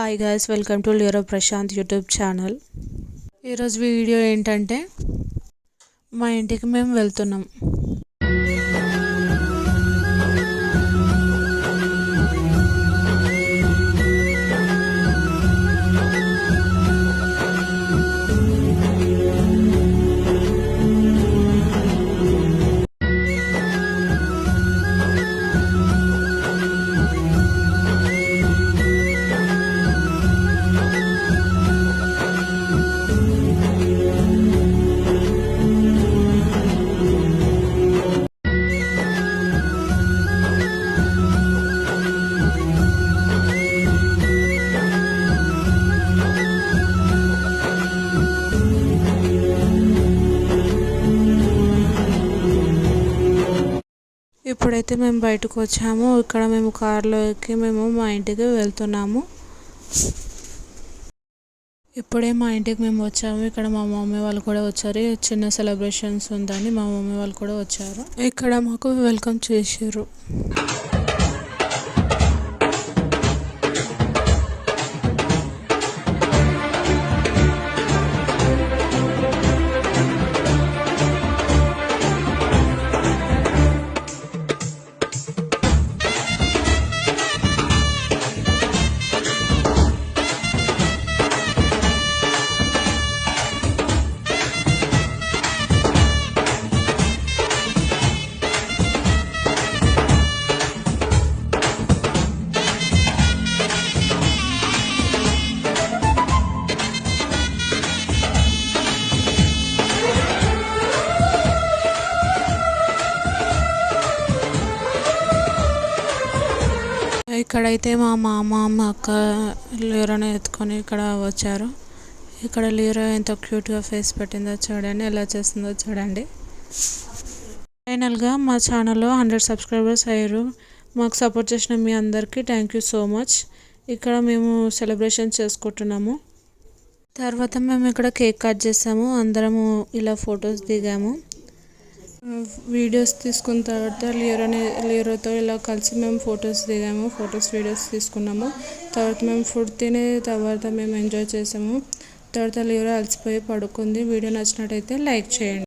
Hi guys, welcome to లియరో Prashanth YouTube channel. ఈరోజు video ఏంటంటే మా ఇంటికి మేము వెళ్తున్నాం. ఇప్పుడైతే మేము బయటకు వచ్చాము. ఇక్కడ మేము కార్లో ఎక్కి మేము మా ఇంటికి వెళ్తున్నాము. ఇప్పుడే మా ఇంటికి మేము వచ్చాము. ఇక్కడ మా మమ్మీ వాళ్ళు కూడా వచ్చారు. చిన్న సెలబ్రేషన్స్ ఉందని మా మమ్మీ వాళ్ళు కూడా వచ్చారు. ఇక్కడ మాకు వెల్కమ్ చేశారు. ఇక్కడైతే మా మామ మా అక్క లీరోని ఎత్తుకొని ఇక్కడ వచ్చారు. ఇక్కడ లీరో ఎంత క్యూట్గా ఫేస్ పెట్టిందో చూడండి, ఎలా చేస్తుందో చూడండి. ఫైనల్గా మా ఛానల్లో 100 సబ్స్క్రైబర్స్ అయ్యారు. మాకు సపోర్ట్ చేసిన మీ అందరికీ థ్యాంక్ యూ సో మచ్. ఇక్కడ మేము సెలబ్రేషన్ చేసుకుంటున్నాము. తర్వాత మేము ఇక్కడ కేక్ కట్ చేసాము. అందరము ఇలా ఫొటోస్ దిగాము. వీడియోస్ తీసుకున్న తర్వాత లీరోతో ఇలా కలిసి మేము ఫొటోస్ దిగాము. వీడియోస్ తీసుకున్నాము. తర్వాత మేము ఫుడ్ తినే తర్వాత మేము ఎంజాయ్ చేసాము. తర్వాత లీరో అలసిపోయి పడుకుంది. వీడియో నచ్చినట్టయితే లైక్ చేయండి.